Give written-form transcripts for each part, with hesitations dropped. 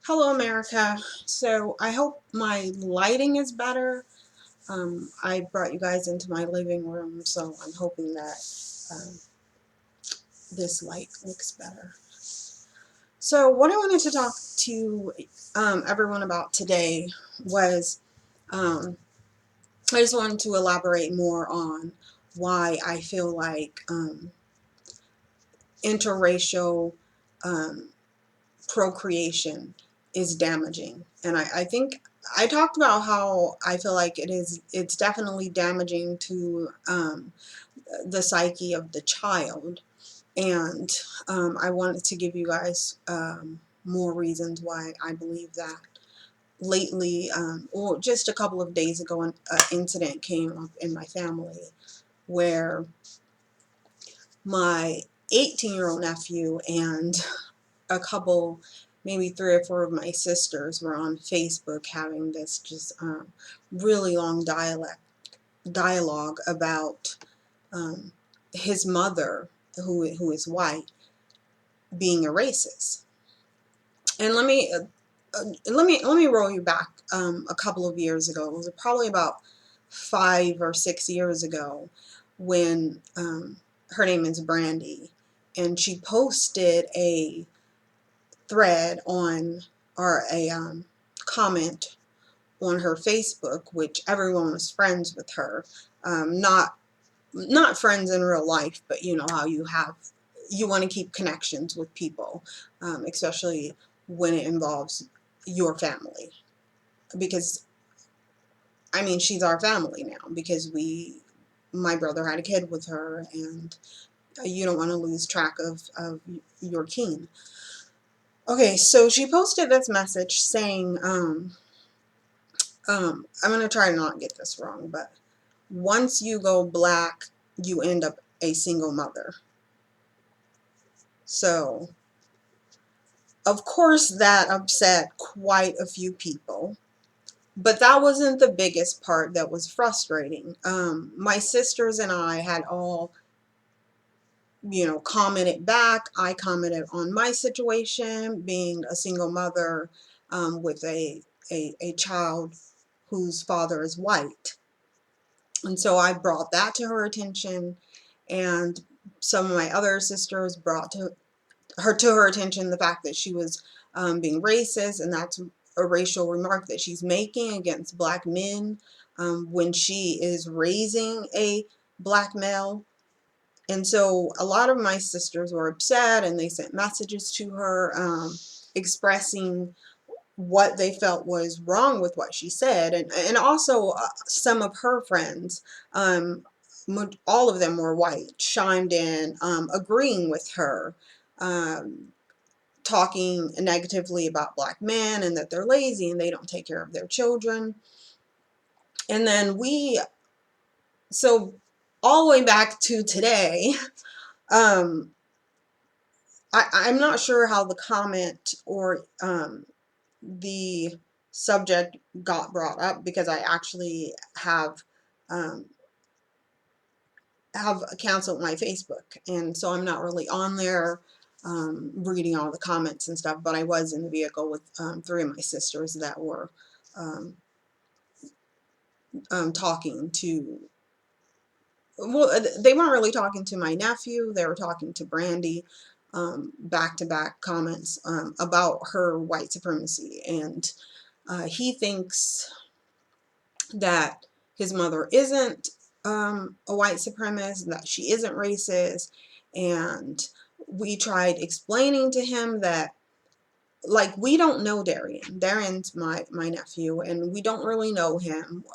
Hello, America. So I hope my lighting is better. I brought you guys into my living room, so I'm hoping that um, this light looks better. So what I wanted to talk to everyone about today was I just wanted to elaborate more on why I feel like interracial um, procreation is damaging. And I think I talked about how I feel like it's definitely damaging to the psyche of the child. And I wanted to give you guys more reasons why I believe that. Lately, or just a couple of days ago, an incident came up in my family where my 18-year-old nephew and a couple, maybe 3 or 4 of my sisters were on Facebook having this just really long dialogue about his mother, who is white, being a racist. And let me roll you back a couple of years ago. It was probably about 5 or 6 years ago when her name is Brandy, and she posted a thread on, or a comment on her Facebook, which everyone was friends with her. Not friends in real life, but you know how you want to keep connections with people, especially when it involves your family. Because, I mean, she's our family now because my brother had a kid with her, and you don't want to lose track of your kin. Okay, so she posted this message saying, I'm going to try to not get this wrong, but once you go black, you end up a single mother. So, of course, that upset quite a few people, but that wasn't the biggest part that was frustrating. My sisters and I had all, commented back. I commented on my situation, being a single mother with a child whose father is white. And so I brought that to her attention, and some of my other sisters brought to her attention the fact that she was being racist, and that's a racial remark that she's making against black men when she is raising a black male. And so a lot of my sisters were upset, and they sent messages to her expressing what they felt was wrong with what she said. And also some of her friends, all of them were white, chimed in, agreeing with her, um, talking negatively about black men and that they're lazy and they don't take care of their children. And then so all the way back to today, um, I'm not sure how the comment or the subject got brought up, because I actually um, have canceled my Facebook, and so I'm not really on there reading all the comments and stuff. But I was in the vehicle with 3 of my sisters that were um, talking to. Well, they weren't really talking to my nephew. They were talking to Brandy, back-to-back comments about her white supremacy, and he thinks that his mother isn't a white supremacist, that she isn't racist. And we tried explaining to him that, like, we don't know Darian. Darian's my nephew, and we don't really know him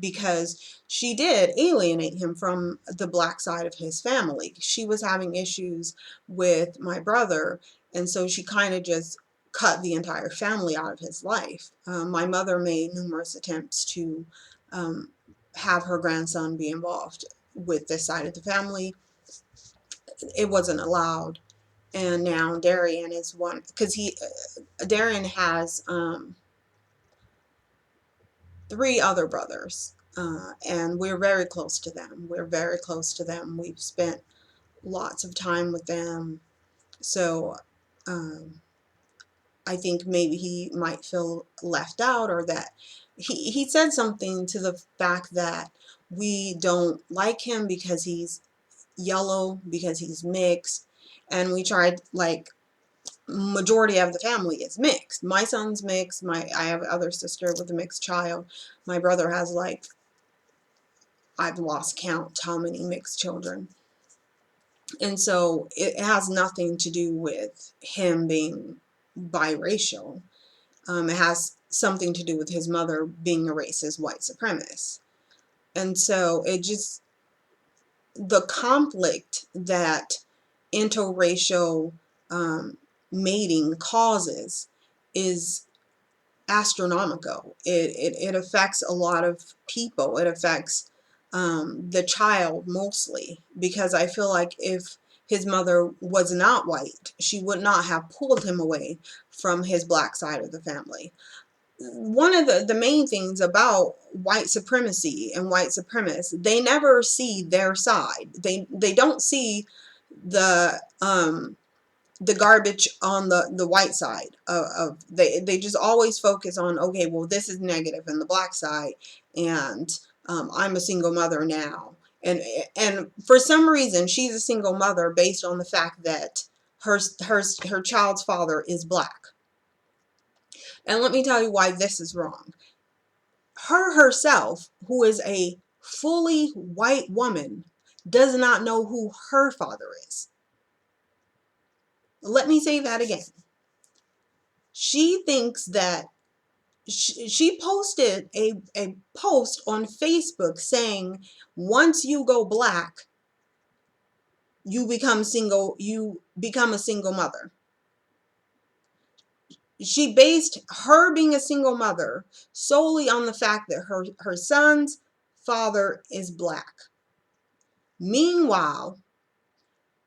because she did alienate him from the black side of his family. She was having issues with my brother, and so she kind of just cut the entire family out of his life. My mother made numerous attempts to um, have her grandson be involved with this side of the family. It wasn't allowed. And now Darian is one, because Darian has 3 other brothers, and we're very close to them. We're very close to them. We've spent lots of time with them. So, um, I think maybe he might feel left out, or that he said something to the fact that we don't like him because he's yellow, because he's mixed. And we tried, like, majority of the family is mixed. My son's mixed. I have another sister with a mixed child. My brother has, like, I've lost count how many mixed children. And so it has nothing to do with him being biracial. It has something to do with his mother being a racist white supremacist. And so it just, the conflict that interracial mating causes is astronomical. It affects a lot of people. It affects the child mostly, because I feel like if his mother was not white, she would not have pulled him away from his black side of the family. One of the main things about white supremacy and white supremacists, they never see their side. They don't see the garbage on the white side of they just always focus on, okay, well, this is negative in the black side, and I'm a single mother now, and for some reason she's a single mother based on the fact that her child's father is black. And let me tell you why this is wrong. Her herself, who is a fully white woman, does not know who her father is. Let me say that again. She thinks that she posted a post on Facebook saying, once you go black, you become a single mother. She based her being a single mother solely on the fact that her son's father is black. Meanwhile,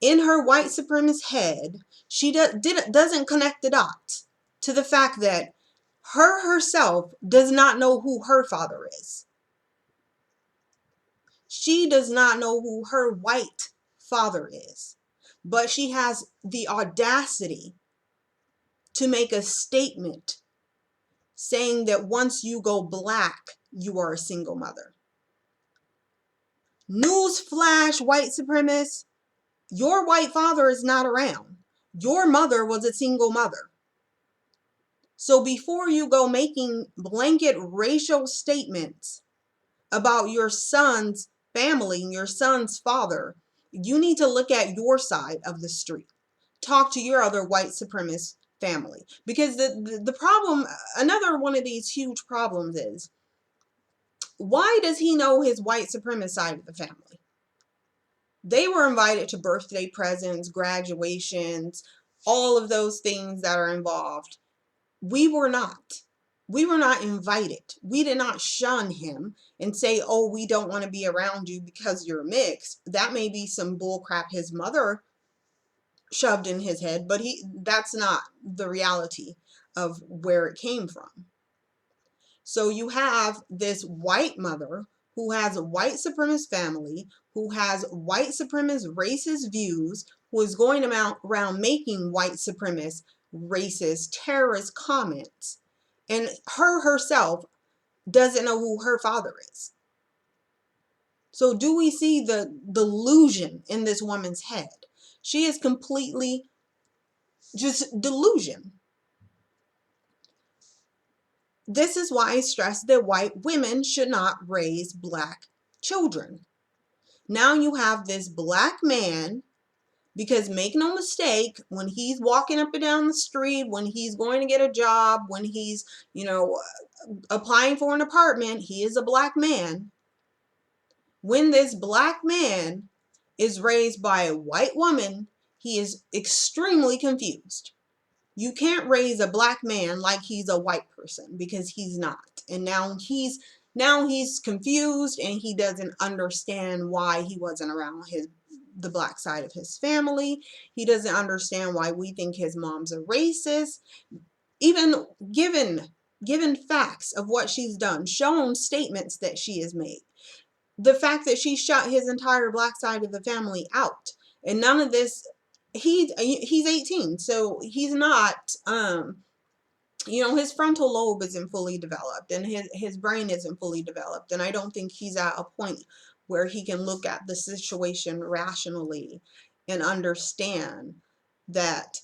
in her white supremacist head, she doesn't connect the dots to the fact that her herself does not know who her father is. She does not know who her white father is, but she has the audacity to make a statement saying that once you go black, you are a single mother. Newsflash, white supremacists, your white father is not around. Your mother was a single mother. So before you go making blanket racial statements about your son's family and your son's father, you need to look at your side of the street. Talk to your other white supremacist family. Because the problem, another one of these huge problems is, why does he know his white supremacist side of the family? They were invited to birthday presents, graduations, all of those things that are involved. We were not. We were not invited. We did not shun him and say, oh, we don't want to be around you because you're mixed. That may be some bull crap his mother shoved in his head, but that's not the reality of where it came from. So you have this white mother who has a white supremacist family, who has white supremacist racist views, who is going around making white supremacist racist terrorist comments, and her herself doesn't know who her father is. So do we see the delusion in this woman's head? She is completely just delusion. This is why I stress that white women should not raise black children. Now you have this black man, because make no mistake, when he's walking up and down the street, when he's going to get a job, when he's, applying for an apartment, he is a black man. When this black man is raised by a white woman, he is extremely confused. You can't raise a black man like he's a white person, because he's not. And now he's confused, and he doesn't understand why he wasn't around the black side of his family. He doesn't understand why we think his mom's a racist. Even given facts of what she's done, shown statements that she has made. The fact that she shut his entire black side of the family out. And none of this, he's 18, so he's not his frontal lobe isn't fully developed, and his brain isn't fully developed, and I don't think he's at a point where he can look at the situation rationally and understand that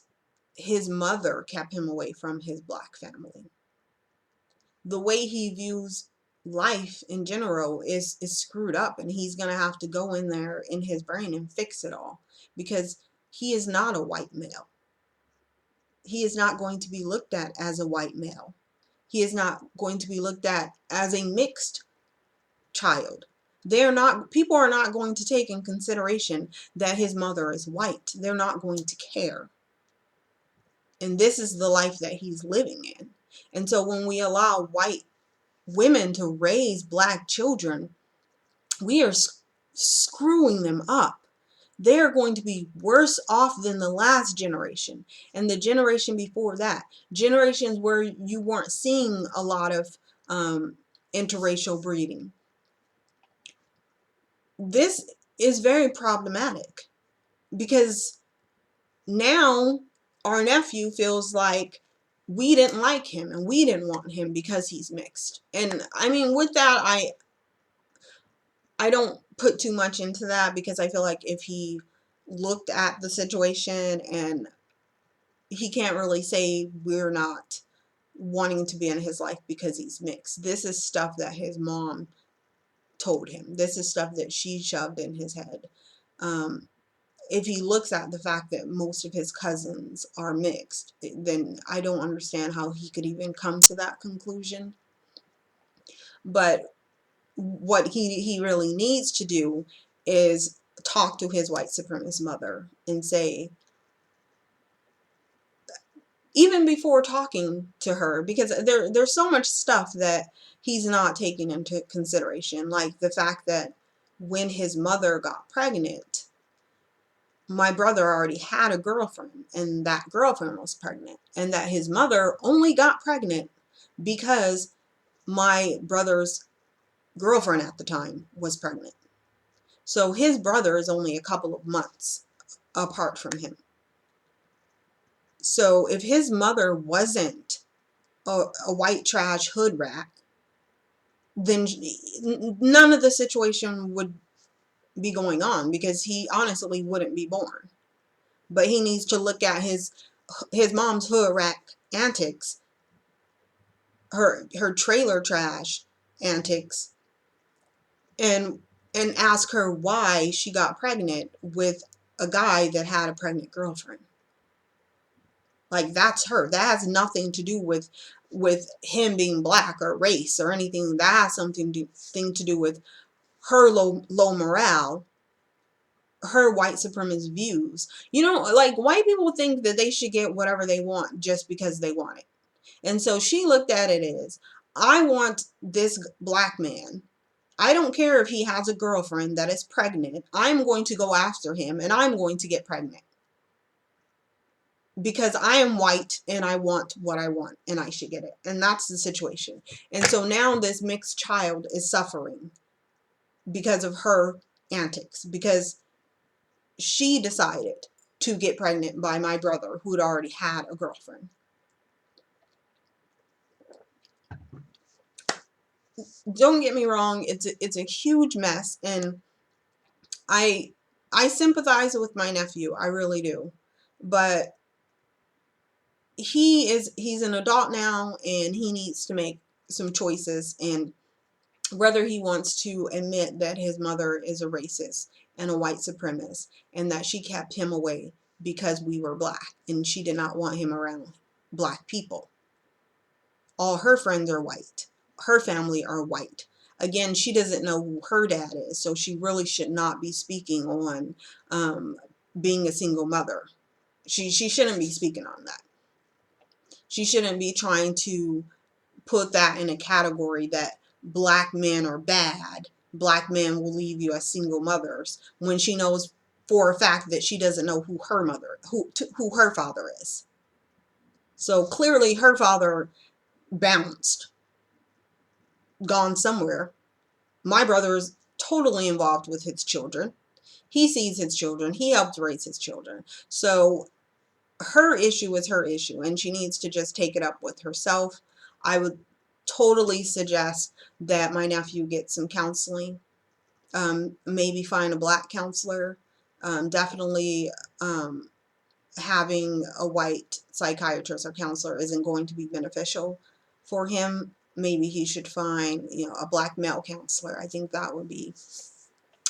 his mother kept him away from his black family. The way he views life in general is screwed up, and he's going to have to go in there in his brain and fix it all, because he is not a white male. He is not going to be looked at as a white male. He is not going to be looked at as a mixed child. People are not going to take in consideration that his mother is white. They're not going to care. And this is the life that he's living in. And so when we allow white women to raise black children, we are screwing them up. They're going to be worse off than the last generation and the generation before that. Generations where you weren't seeing a lot of interracial breeding. This is very problematic, because now our nephew feels like we didn't like him and we didn't want him because he's mixed. And I mean, with that, I don't put too much into that, because I feel like if he looked at the situation, and he can't really say we're not wanting to be in his life because he's mixed. This is stuff that his mom told him. This is stuff that she shoved in his head. If he looks at the fact that most of his cousins are mixed, then I don't understand how he could even come to that conclusion. But what he really needs to do is talk to his white supremacist mother and say, even before talking to her, because there's so much stuff that he's not taking into consideration, like the fact that when his mother got pregnant, my brother already had a girlfriend, and that girlfriend was pregnant, and that his mother only got pregnant because my brother's girlfriend at the time was pregnant. So his brother is only a couple of months apart from him. So if his mother wasn't a white trash hood rat, then none of the situation would be going on, because he honestly wouldn't be born. But he needs to look at his mom's hood rat antics, her trailer trash antics, and ask her why she got pregnant with a guy that had a pregnant girlfriend. Like, that's her. That has nothing to do with him being black or race or anything. That has something to do with her low morale, her white supremacist views. Like, white people think that they should get whatever they want just because they want it. And so she looked at it as, I want this black man. I don't care if he has a girlfriend that is pregnant. I'm going to go after him, and I'm going to get pregnant, because I am white and I want what I want and I should get it. And that's the situation. And so now this mixed child is suffering because of her antics, because she decided to get pregnant by my brother, who had already had a girlfriend. Don't get me wrong, it's a huge mess, and I sympathize with my nephew, I really do. But he's an adult now, and he needs to make some choices, and whether he wants to admit that his mother is a racist and a white supremacist, and that she kept him away because we were black and she did not want him around black people. All her friends are white. Her family are white. Again, she doesn't know who her dad is, so she really should not be speaking on being a single mother. She shouldn't be speaking on that. She shouldn't be trying to put that in a category that black men are bad. Black men will leave you as single mothers, when she knows for a fact that she doesn't know who her father is. So clearly her father bounced, gone somewhere. My brother is totally involved with his children. He sees his children. He helped raise his children. So her issue is her issue, and she needs to just take it up with herself. I would totally suggest that my nephew get some counseling. Maybe find a black counselor. Definitely having a white psychiatrist or counselor isn't going to be beneficial for him. Maybe he should find, a black male counselor. I think that would be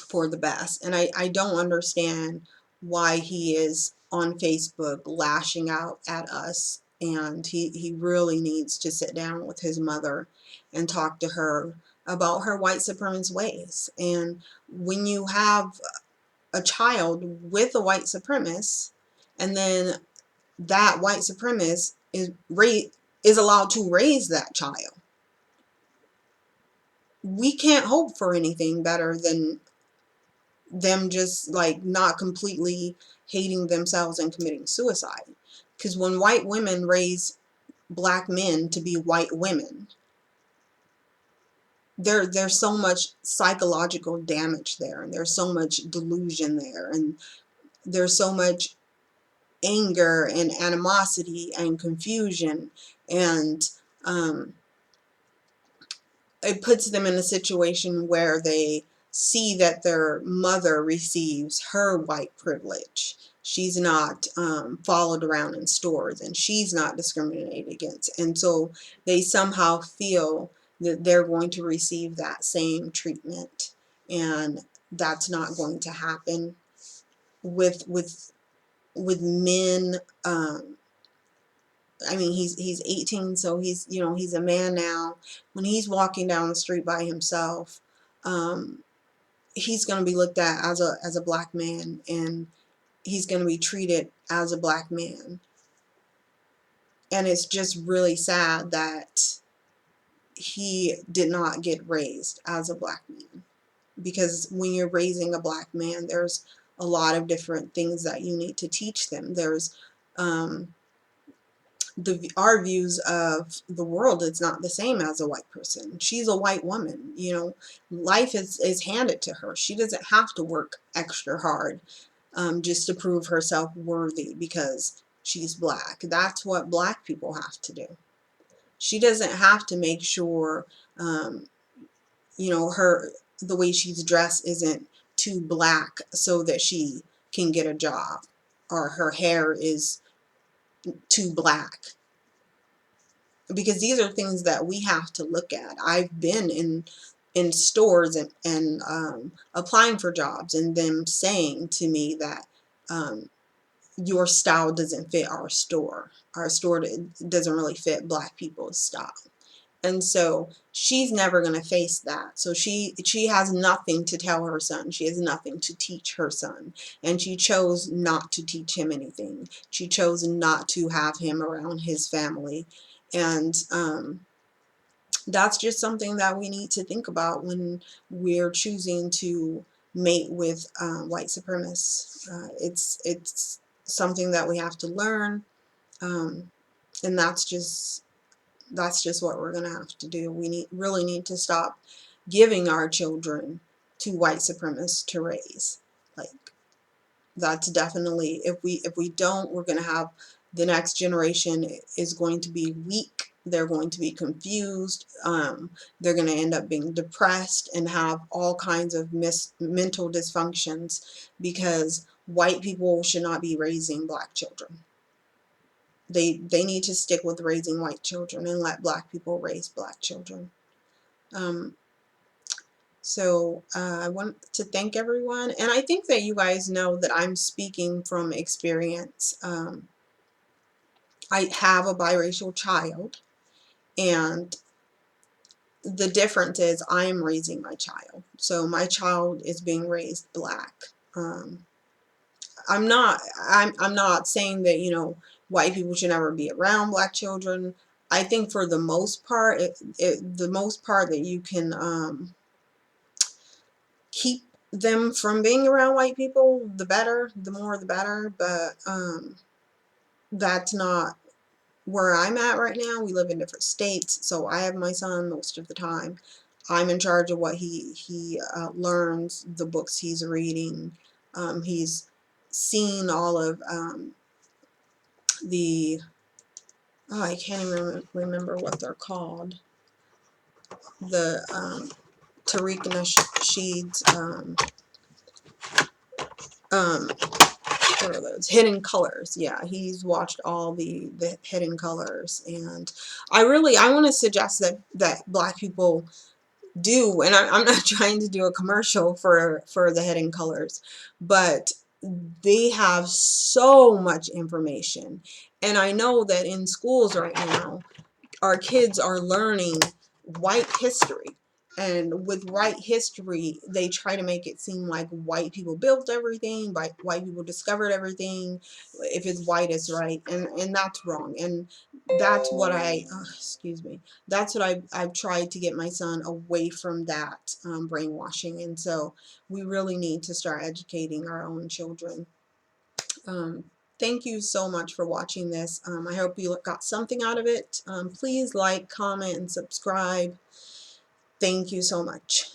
for the best. And I don't understand why he is on Facebook lashing out at us. And he really needs to sit down with his mother and talk to her about her white supremacist ways. And when you have a child with a white supremacist, and then that white supremacist is allowed to raise that child, we can't hope for anything better than them just like not completely hating themselves and committing suicide. Because when white women raise black men to be white women, there's so much psychological damage there, and there's so much delusion there, and there's so much anger and animosity and confusion, and it puts them in a situation where they see that their mother receives her white privilege. She's not followed around in stores, and she's not discriminated against. And so they somehow feel that they're going to receive that same treatment. And that's not going to happen with men. I mean, he's 18, so he's a man now. When he's walking down the street by himself, um, he's going to be looked at as a black man, and he's going to be treated as a black man. And it's just really sad that he did not get raised as a black man, because when you're raising a black man, there's a lot of different things that you need to teach them. There's our views of the world is not the same as a white person. She's a white woman, life is handed to her. She doesn't have to work extra hard just to prove herself worthy because she's black. That's what black people have to do. She doesn't have to make sure, her the way she's dressed isn't too black so that she can get a job, or her hair is too black, because these are things that we have to look at. I've been in stores and applying for jobs, and them saying to me that your style doesn't fit our store. Our store doesn't really fit black people's style. And so she's never going to face that. So she has nothing to tell her son. She has nothing to teach her son. And she chose not to teach him anything. She chose not to have him around his family. And that's just something that we need to think about when we're choosing to mate with white supremacists. It's something that we have to learn. And that's just what we're going to have to do. We really need to stop giving our children to white supremacists to raise. Like, that's definitely, if we don't, we're going to have the next generation is going to be weak. They're going to be confused. They're going to end up being depressed and have all kinds of mental dysfunctions, because white people should not be raising black children. They need to stick with raising white children and let black people raise black children. So I want to thank everyone, and I think that you guys know that I'm speaking from experience. I have a biracial child, and the difference is I'm raising my child. So my child is being raised black. I'm not saying that white people should never be around black children. I think for the most part, the most part that you can keep them from being around white people, the better, the more the better. But that's not where I'm at right now. We live in different states, so I have my son most of the time. I'm in charge of what he learns, the books he's reading. He's seen all of the, oh, I can't even remember what they're called. The Tariq Nasheed's what are those? Hidden Colors. Yeah, he's watched all the Hidden Colors, and I want to suggest that Black people do, and I'm not trying to do a commercial for the Hidden Colors, but they have so much information, and I know that in schools right now our kids are learning white history. And with white history, they try to make it seem like white people built everything, white people discovered everything. If it's white, it's right, and that's wrong. And that's what excuse me, that's what I've tried to get my son away from, that brainwashing. And so we really need to start educating our own children. Thank you so much for watching this. I hope you got something out of it. Please like, comment, and subscribe. Thank you so much.